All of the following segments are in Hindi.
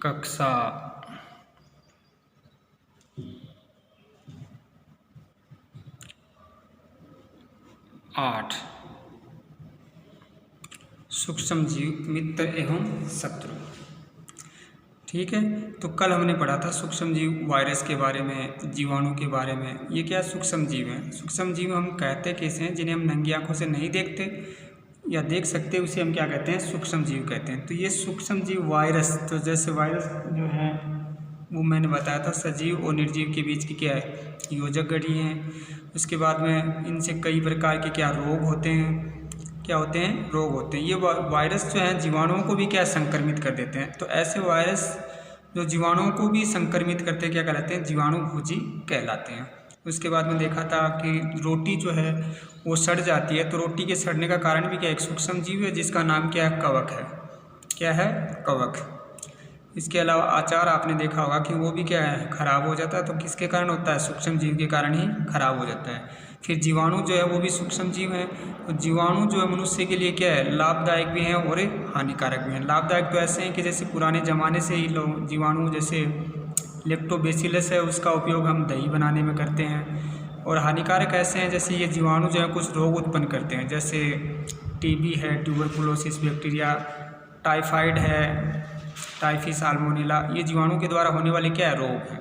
कक्षा 8 सूक्ष्म जीव मित्र एवं शत्रु। ठीक है, तो कल हमने पढ़ा था सूक्ष्म जीव वायरस के बारे में, जीवाणु के बारे में। ये क्या सूक्ष्म जीव हैं? सूक्ष्म जीव हम कहते कैसे हैं? जिन्हें हम नंगी आंखों से नहीं देखते या देख सकते, उसे हम क्या कहते हैं? सूक्ष्म जीव कहते हैं। तो ये सूक्ष्म जीव वायरस, तो जैसे वायरस जो है वो मैंने बताया था सजीव और निर्जीव के बीच की क्या है? योजक घड़ी हैं। उसके बाद में इनसे कई प्रकार के क्या रोग होते हैं? क्या होते हैं? रोग होते हैं। ये वायरस जो है जीवाणुओं को भी क्या संक्रमित कर देते हैं। तो ऐसे वायरस जो जीवाणुओं को भी संक्रमित करते हैं क्या कहलाते हैं? जीवाणुभोजी कहलाते हैं। उसके बाद में देखा था कि रोटी जो है वो सड़ जाती है, तो रोटी के सड़ने का कारण भी क्या? एक सूक्ष्म जीव है जिसका नाम क्या है? कवक है। क्या है? कवक। इसके अलावा अचार आपने देखा होगा कि वो भी क्या है? खराब हो जाता है। तो किसके कारण होता है? सूक्ष्म जीव के कारण ही खराब हो जाता है। फिर जीवाणु जो है वो भी सूक्ष्म जीव है। तो जीवाणु जो है मनुष्य के लिए क्या है? लाभदायक भी हैं और हानिकारक भी हैं। लाभदायक तो ऐसे हैं कि जैसे पुराने ज़माने से ही लोग जीवाणु, जैसे लेक्टोबैसिलस है, उसका उपयोग हम दही बनाने में करते हैं। और हानिकारक ऐसे हैं जैसे ये जीवाणु जो है कुछ रोग उत्पन्न करते हैं, जैसे टीबी है, ट्यूबरकुलोसिस बैक्टीरिया, टाइफाइड है, टाइफी, साल्मोनेला, ये जीवाणु के द्वारा होने वाले क्या है? रोग हैं।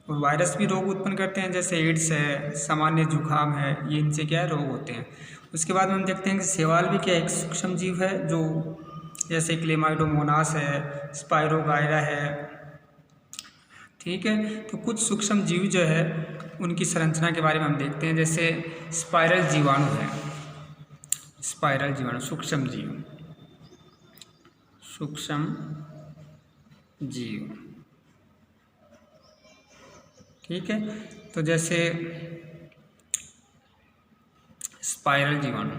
और वायरस भी रोग उत्पन्न करते हैं, जैसे एड्स है, सामान्य जुकाम है, ये इनसे क्या है? रोग होते हैं। उसके बाद में हम देखते हैं कि शैवाल भी क्या एक सूक्ष्म जीव है, जो जैसे क्लेमाइडोमोनास है, स्पाइरोगायरा है। ठीक है, तो कुछ सूक्ष्म जीव जो है उनकी संरचना के बारे में हम देखते हैं। जैसे स्पाइरल जीवाणु है, स्पाइरल जीवाणु सूक्ष्म जीव, सूक्ष्म जीव। ठीक है, तो जैसे स्पाइरल जीवाणु,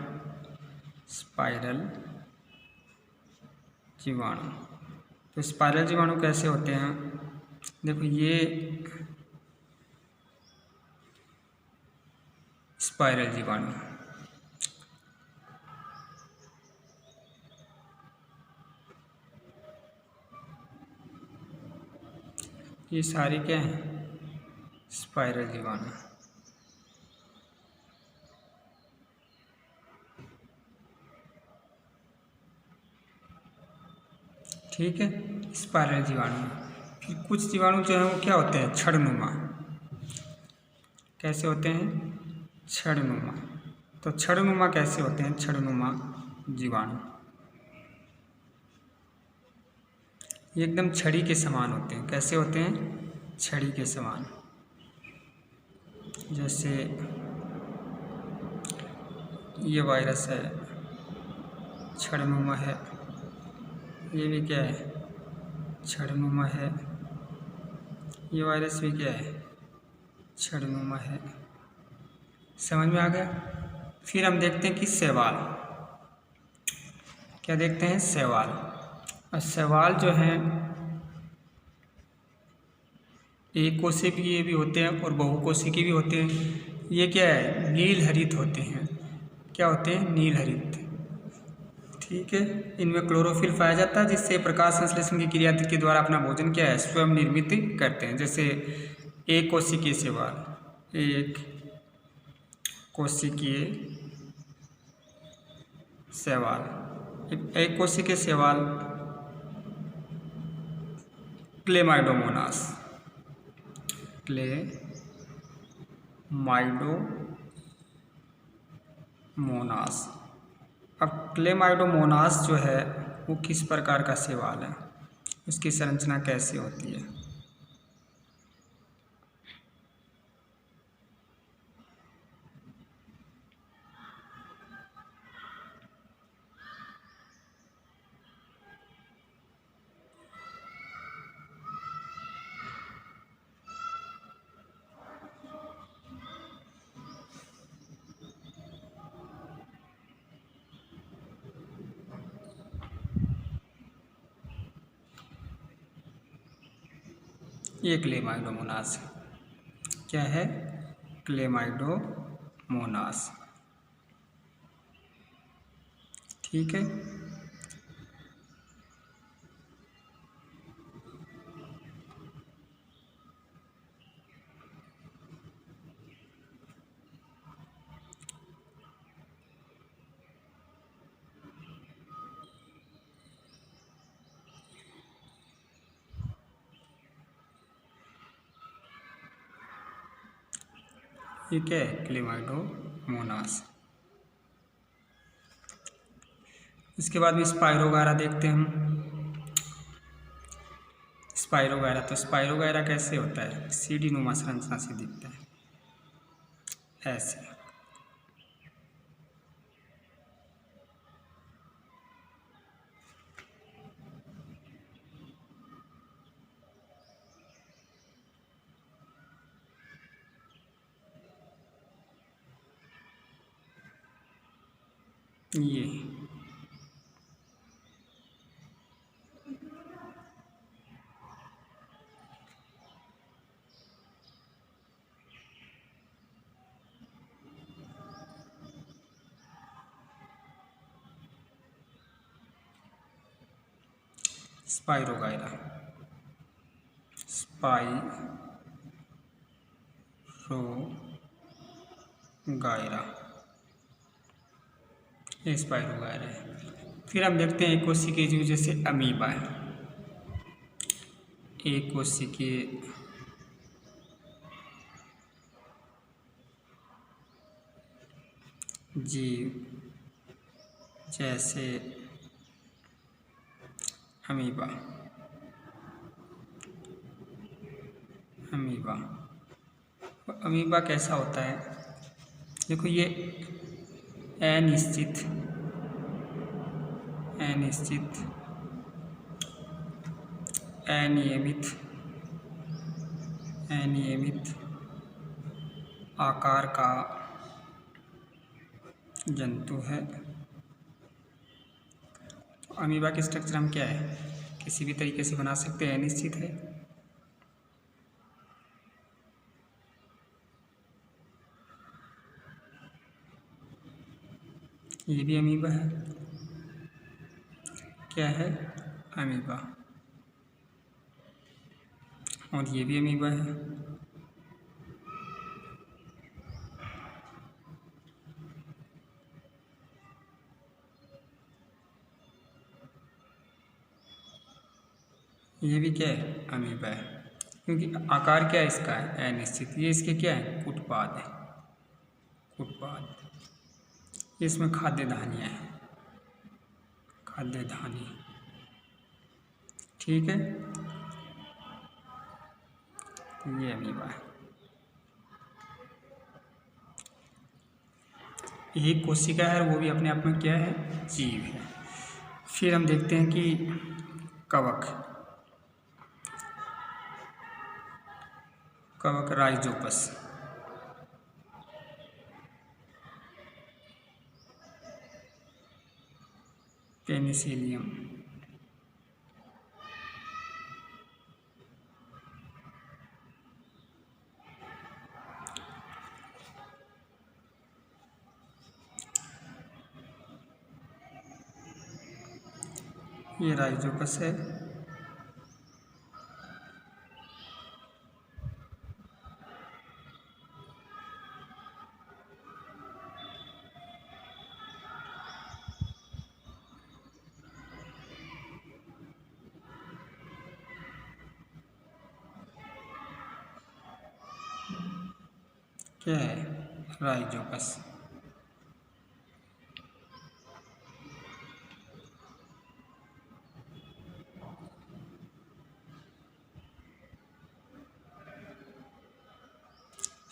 स्पाइरल जीवाणु। तो स्पाइरल जीवाणु कैसे होते हैं? देखो ये स्पाइरल जीवाणु, ये सारे क्या हैं? स्पाइरल जीवाणु। ठीक है, स्पाइरल जीवाणु। फिर कुछ जीवाणु जो है वो क्या होते हैं? छड़नुमा। कैसे होते हैं? छड़नुमा। तो छड़नुमा कैसे होते हैं? छड़नुमा जीवाणु ये एकदम छड़ी के समान होते हैं। कैसे होते हैं? छड़ी के समान। जैसे ये वायरस है, छड़नुमा है। ये भी क्या है? छड़नुमा है। ये वायरस भी क्या है? छड़नुमा है। समझ में आ गया? फिर हम देखते हैं कि शैवाल। क्या देखते हैं? शैवाल। और शैवाल जो हैं एक कोशिकीय भी होते हैं और बहुकोशिकीय भी होते हैं। ये क्या है? नील हरित होते हैं। क्या होते हैं? नील हरित। ठीक है, इनमें क्लोरोफिल पाया जाता है, जिससे प्रकाश संश्लेषण की क्रिया के द्वारा अपना भोजन क्या है? स्वयं निर्मित करते हैं। जैसे एक कोशिकीय शैवाल, एक कोशिकीय शैवाल, एक कोशिकीय शैवाल क्लेमाइडोमोनास, क्लेमाइडोमोनास। अब क्लेमाइडोमोनास जो है वो किस प्रकार का शैवाल है? उसकी संरचना कैसे होती है? ये क्लेमाइडोमोनास है। क्या है? क्लेमाइडोमोनास। ठीक है, ये क्या है? क्लेमाइडोमोनास। इसके बाद में स्पाइरोगायरा देखते हैं हम। स्पाइरोगायरा, तो स्पाइरोगायरा कैसे होता है? सीढ़ी नुमा संरचना से दिखता है ऐसे। ये स्पाइरोगायरा, स्पाइरोगायरा, ये स्पाइरोगायरा है। फिर हम देखते हैं एक कोशिकीय जीव जैसे अमीबा है। एक कोशिकीय जीव जैसे अमीबा। अमीबा, अमीबा कैसा होता है? देखो ये अनिश्चित अनियमित आकार का जंतु है। अमीबा की स्ट्रक्चर हम क्या है, किसी भी तरीके से बना सकते हैं, अनिश्चित है। ये भी अमीबा है, क्या है? अमीबा। और ये भी अमीबा है। ये भी क्या है? अमीबा है, क्योंकि आकार क्या है इसका है? अनिश्चित। ये इसके क्या है? कूटपाद है, कूटपाद। इसमें खाद्य धानियाँ हैं, खाद्य धानी, ठीक है। ये अमीबा है। एक कोशिका है, वो भी अपने आप में क्या है? जीव है। फिर हम देखते हैं कि कवक, कवक राइजोपस। पेनिसिलियम, ये राइजोपस है। क्या है? राइजोपस।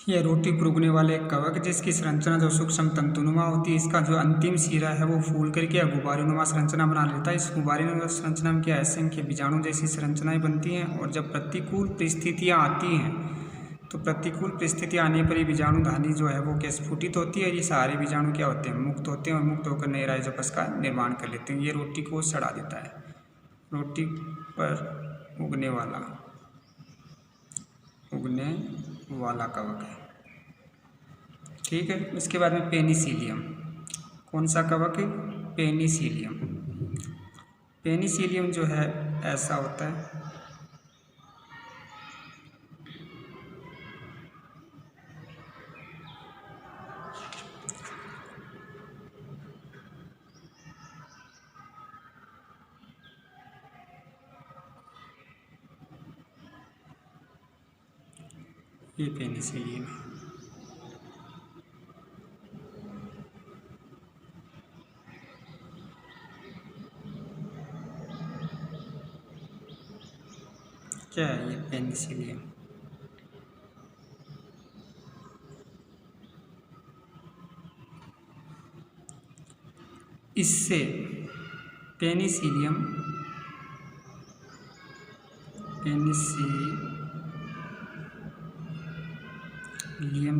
यह रोटी पर उगने वाले कवक, जिसकी संरचना जो सूक्ष्म तंतुनुमा होती है। इसका जो अंतिम सिरा है वो फूल करके गुब्बारेनुमा संरचना बना लेता है। इस गुब्बारेनुमा संरचना में क्या है? असंख्य बीजाणु जैसी संरचनाएं बनती हैं। और जब प्रतिकूल परिस्थितियां आती हैं, तो प्रतिकूल परिस्थितियां आने पर ये बीजाणु धानी जो है वो क्या स्फुटित होती है। ये सारे बीजाणु क्या होते हैं? मुक्त होते हैं, और मुक्त होकर नए राइजोपस का निर्माण कर लेते हैं। ये रोटी को सड़ा देता है, रोटी पर उगने वाला कवक है, ठीक है। इसके बाद में पेनिसिलियम, कौन सा कवक है? पेनिसिलियम। पेनिसिलियम जो है ऐसा होता है, ये पेनिसिलियम है। क्या है ये पेनिसिलियम? इससे पेनिसिलियम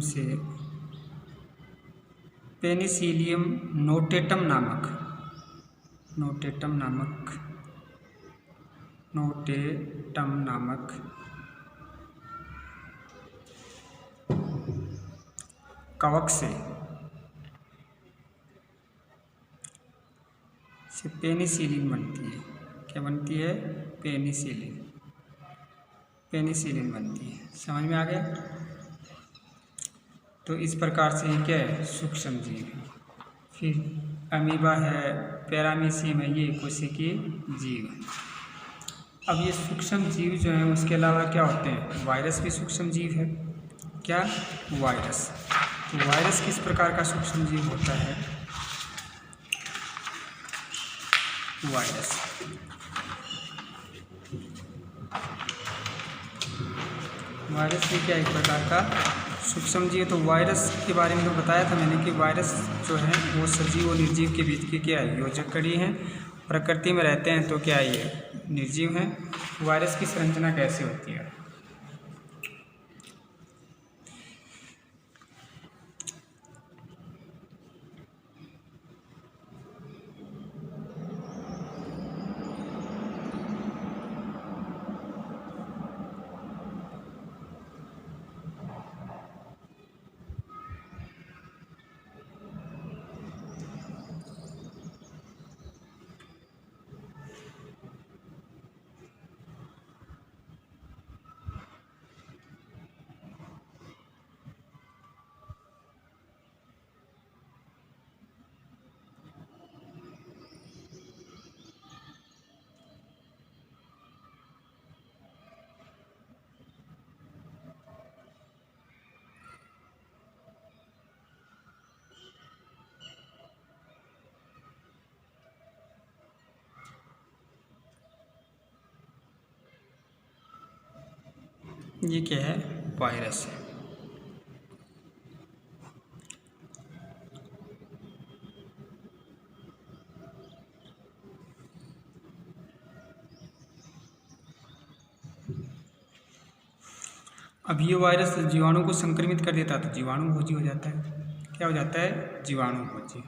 से पेनिसिलियम नोटेटम नामक कवक से पेनिसिलिन बनती है। क्या बनती है? पेनिसिलिन बनती है। समझ में आ गया? तो इस प्रकार से ये क्या है? सूक्ष्म जीव है। फिर अमीबा है, पैरामीशियम है, ये कोशिकीय जीव है। अब ये सूक्ष्म जीव जो हैं उसके अलावा क्या होते हैं? वायरस भी सूक्ष्म जीव है। क्या? वायरस। तो वायरस किस प्रकार का सूक्ष्म जीव होता है? वायरस भी क्या एक प्रकार का सूक्ष्म जीव। तो वायरस के बारे में तो बताया था मैंने कि वायरस जो है वो सजीव और निर्जीव के बीच की क्या है? योजक कड़ी है। प्रकृति में रहते हैं तो क्या है? ये निर्जीव हैं। वायरस की संरचना कैसे होती है? ये क्या है? वायरस है। अब ये वायरस जीवाणु को संक्रमित कर देता है तो जीवाणु भोजी हो जाता है। क्या हो जाता है? जीवाणु भोजी।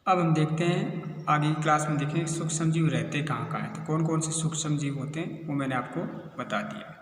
अब हम देखते हैं आगे की क्लास में देखेंगे सूक्ष्म जीव रहते कहाँ कहाँ हैं। तो कौन कौन से सूक्ष्म जीव होते हैं वो मैंने आपको बता दिया।